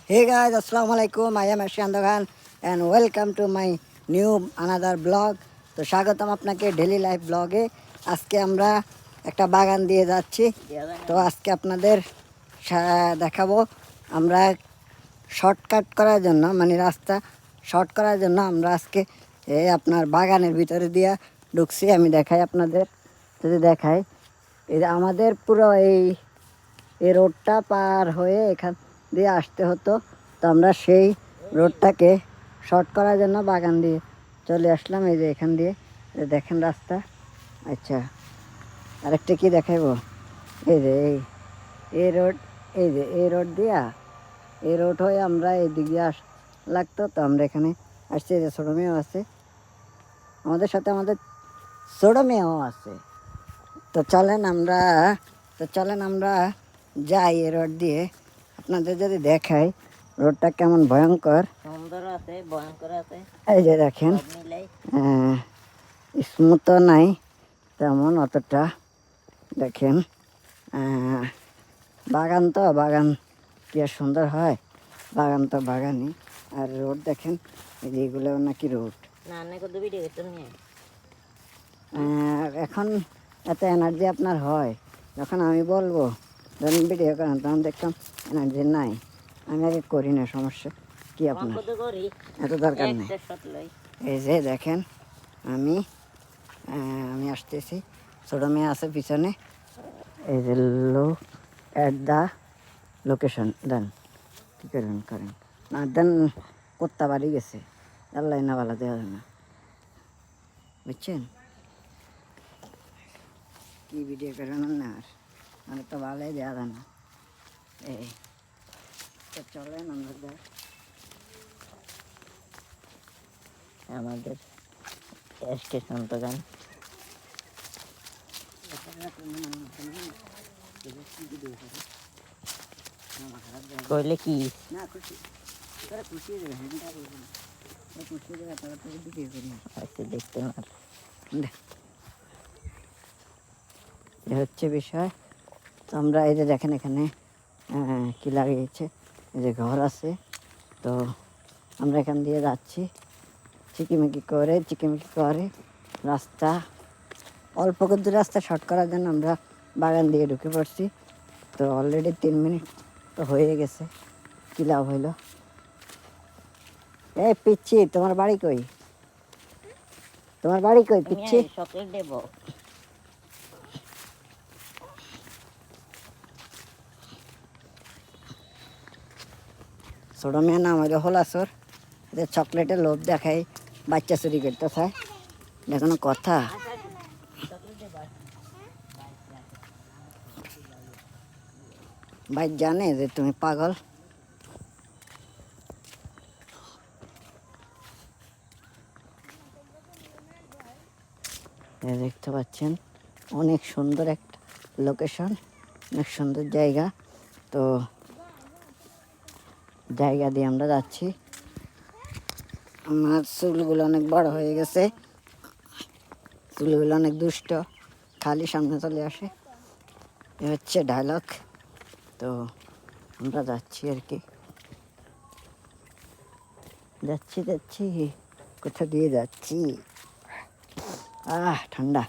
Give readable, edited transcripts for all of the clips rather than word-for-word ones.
Hey guys, Assalamu alaikum. I am Ashyan Khan and welcome to my new another blog. তো স্বাগতম আপনাকে daily life ব্লগে। আজকে আমরা একটা বাগান দিয়ে যাচ্ছি। তো আজকে আপনাদের দেখাবো আমরা শর্টকাট করার জন্য মানে রাস্তা শর্ট করার জন্য আমরা আজকে আপনার বাগানের ভিতরে দিয়ে ঢুকছি। আমি দেখাই আপনাদের, যদি দেখাই এই যে আমাদের পুরো এই রোডটা পার হয়ে এখান দিয়ে আসতে হতো। তো আমরা সেই রোডটাকে শর্ট করার জন্য বাগান দিয়ে চলে আসলাম। এই যে এখান দিয়ে দেখেন রাস্তা। আচ্ছা, আরেকটা কি দেখাইবো, এই যে এই রোড, এই যে এই রোড দিয়া এই রোড হয়ে আমরা এই দিক দিয়ে লাগতো। তো আমরা এখানে আসছি। এই যে ছোটো মেয়েও আছে আমাদের সাথে, আমাদের ছোটো মেয়েও আছে। তো চলেন আমরা যাই এই রোড দিয়ে। আপনাদের যদি দেখাই রোডটা কেমন ভয়ঙ্কর, সুন্দর আছে, ভয়ঙ্কর আছে। এই যে দেখেন, স্মুথও নাই তেমন অতটা। দেখেন বাগান তো বাগান কি আর সুন্দর হয়, বাগান তো বাগানই। আর রোড দেখেন, এই যে এগুলো নাকি রোড। এখন এত এনার্জি আপনার হয় যখন আমি বলবো ধরুন ভিডিও করেন, তখন দেখতাম এনার্জি নাই। আমি আগে করি না, সমস্যা কি আপনার, এত দরকার নেই। এই যে দেখেন আমি আসতেছি, ছোটো মেয়ে আছে পিছনে। এই যে লো অ্যাট দ্য লোকেশন দেন, কী করেন না দেন, কোত্তা বাড়ি গেছে, আল্লাহ না ভালো দেওয়া যায় না, বুঝছেন কি ভিডিও করেন না। আর মানে তো ভালোই দেওয়া যায় না। এই তো চলেন আমরা আমাদের স্টেশন তো গান কইলে কি না খুশি তারা খুশি হয়ে যাবে, খুশি হয়ে যাবে, তারা তো ভিডিও করি আজকে দেখতে না। এ হচ্ছে বিষয়। তো আমরা এই যে দেখেন এখানে কি লাগিয়েছে, এই যে ঘর আছে। তো আমরা এখান দিয়ে যাচ্ছি চিকিমিকি করে রাস্তা অল্প কিছু রাস্তা শর্ট করার জন্য আমরা বাগান দিয়ে ঢুকে পড়ছি। তো অলরেডি 3 মিনিট তো হয়ে গেছে, কী লাভ হইল। এই পিচ্ছি, তোমার বাড়ি কই, পিচ্ছি? চকলেট দেব। ছোটো মেয়ের নাম হইলো হোলাসর। এদের চকলেটের লোভ দেখায়, বাচ্চা চুরি করতে চায়, এটা কোনো কথা? ভাই জানে যে তুমি পাগল। দেখতে পাচ্ছেন অনেক সুন্দর একটা লোকেশন, অনেক সুন্দর জায়গা। তো জায়গা দিয়ে আমরা যাচ্ছি। আমার চুলগুলো অনেক বড় হয়ে গেছে, চুলগুলো অনেক দুষ্ট, খালি সামনে চলে আসে, এ হচ্ছে ডায়লগ। তো আমরা যাচ্ছি আর কি, যাচ্ছি কোথা দিয়ে যাচ্ছি, ঠান্ডা।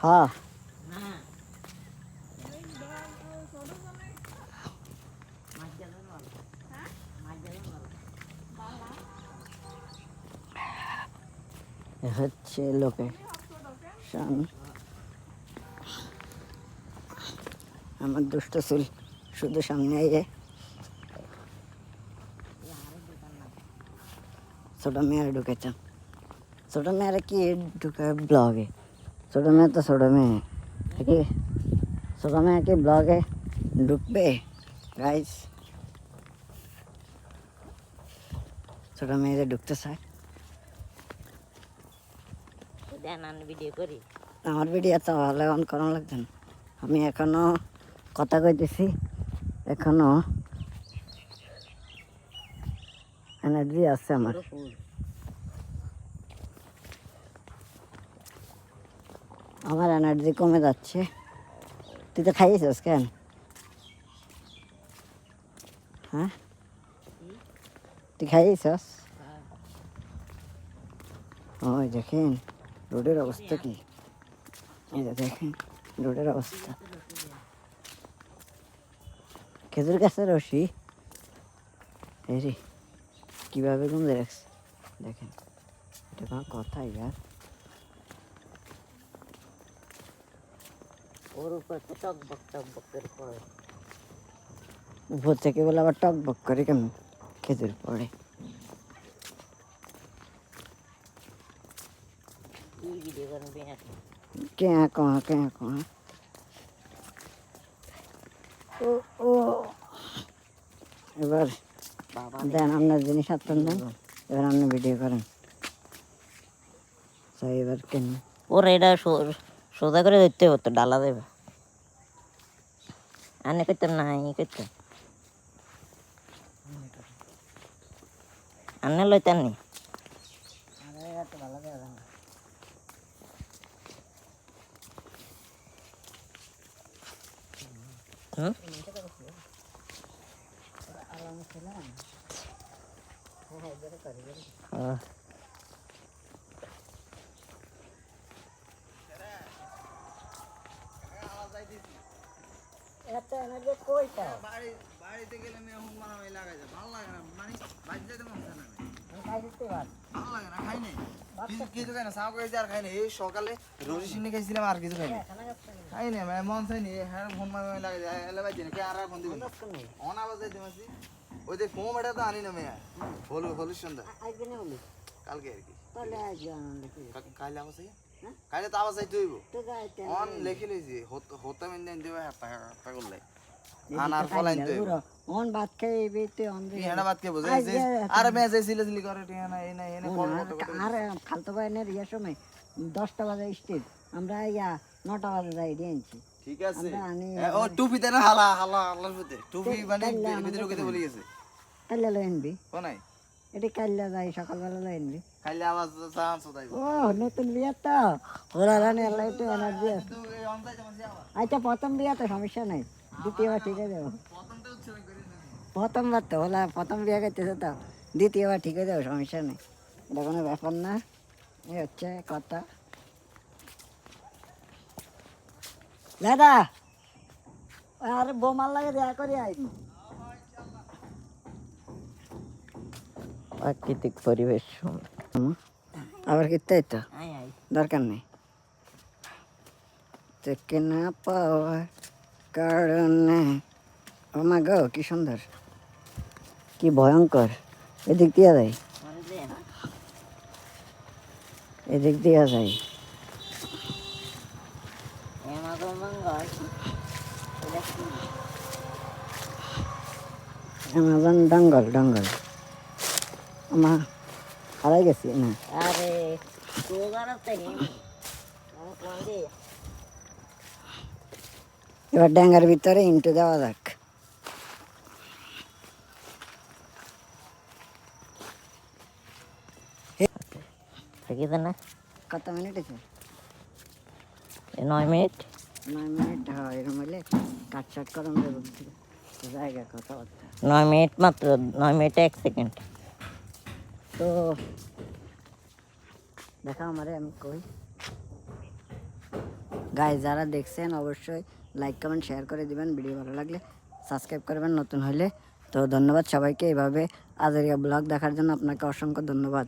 হ্যাঁ হচ্ছে লোকেশন। আমার দুষ্ট চুল শুধু সামনে এসে ছোটো মেয়েরা ঢুকেছে। ছোটো মেয়েরা কি ঢুকে ব্লগে? ছোটো মেয়ে তো ছোটো মেয়ে, কি ছোটো মেয়ে কি ব্লগে ঢুকবে গাইস? ছোটো মেয়েদের ঢুকতে চায়। ভিডিও করি, আমার ভিডিও তো ভালো অন করা লাগবে না। আমি এখনও কথা কইতেছি এখনো এনার্জি আছে আমার। আমার এনার্জি কমে যাচ্ছে। তুই তো খাইয়েছিস কেন? হ্যাঁ, তুই খাইয়েছিস? ওই দেখেন রোডের অবস্থা কি, এই যে দেখেন রোডের অবস্থা। খেজুর গাছের রশি এই রে কীভাবে গুঁজে রাখছে দেখেন, এটা কোনো কথা ইয়ার। ওর উপর তো টকবক করে পড়ে। উপর থেকে বলে আবার টক বক করে কেমন খেজুর পড়ে। কি ভিডিও করেন বিনা কে কয়া ও ও এবার বাবা দেন আপনার জিনিস আপনার দেন, এবার আপনি ভিডিও করেন। এবার কেন ওর এটা সোজা করে ধরতে হতো, ডালা দেবে আনে করতাম না, ই করতাম আনে লইতেন নি। হুম বাড়িতে গেলে মেয়ে হুম মারামারি লাগাই যায়, ভালো লাগে না, মানে বাড়িতে যেতে মন চায় না, ভালো লাগে না, খাই নাই কিছু খাই না, চা করে আর খাই না। এই সকালে রোজি সিন্নি খাইছিলাম, আর কিছু খাই না, খাই না, মানে মন চাই নি। হ্যাঁ ফোন মারামারি লাগাই যায়, এলে বাজছে না, কে আর ফোন দিবেন অনা বাজাই দিমাছি। ওই যে ফোম এটা তো আনি না মেয়ে, হলুদ সন্ধ্যা কালকে আর কি, কাইলে আবার চাই, কাইলে তো আবার চাই তুইব অন লেখি লইছি হতে মেন দিবে হাপ্পা করলে আনার ফলাইন তুইব অন ভাত খাই বেতে অন দে টিয়ানা বাদ কে বোঝাই যে আর মে যে সিলি করে টিয়ানা এই না এনে কল করতে আর খালতো ভাইনের ইয়া সময় 10টা বাজে স্টেজ, আমরা ইয়া 9টা বাজে যাই দিয়েছি। ঠিক আছে আমরা আনি ও টুপি দেন হালা হালার ভিতরে টুপি মানে ভিতরে ঢুকে বলি গেছে কাল্লা লই আনবি, কোনাই এটি কাল্লা যাই সকালবেলা লই আনবি। খাইলে আওয়াজ চান্স দাইব ও নতুন বিয়া তো ওরা রানে আল্লাহ একটু এনার্জি আছে। তো এই অন যাইতে মাসি আবার আচ্ছা প্রথম বিয়া তো সমস্যা নাই, দ্বিতীয়বার ঠিক হয়ে যাবো। প্রথমটা উচ্চারণ করি না প্রথমবার তো হলা প্রথম বিয়া করতেছে তো দ্বিতীয়বার ঠিক হয়ে যাবে, সমস্যা নেই, এটা কোনো ব্যাপার না। এই হচ্ছে কথা। দাদা আর বোমার লাগে দেয়া করি আই। প্রাকৃতিক পরিবেশ আবার কিতাই তো আয় আয় দরকার নেই, থেকে না পাওয়ার কারণে। ও মা গো কি সুন্দর, কি ভয়ঙ্কর। এদিক দিয়া যায়, আরে দেন এদিক দিয়া যায়। অ্যামাজন বাঙ্গাল এটা কি অ্যামাজন ডঙ্গল আমা হারাই গেছি না। আরে তোগার থেকে কোন দিয়ে এবার ড্যাঙ্গার ভিতরে ইন্টু দেওয়া যাক। ঠিক আছে না? কত মিনিট আছে? 9 মিনিট 9 মিনিট হয়, এরকম হলে কাট শাট করাম যাবে জায়গা কথাবার্তা। 9 মিনিট মাত্র, 9 মিনিটে 1 সেকেন্ড। তো দেখা আমারে আমি কই গাইস, যারা দেখছেন অবশ্যই লাইক কমেন্ট শেয়ার করে দিবেন, ভিডিও ভালো লাগলে সাবস্ক্রাইব করবেন নতুন হলে। তো ধন্যবাদ সবাইকে, এইভাবে আজারিয়া ব্লগ দেখার জন্য আপনাকে অসংখ্য ধন্যবাদ।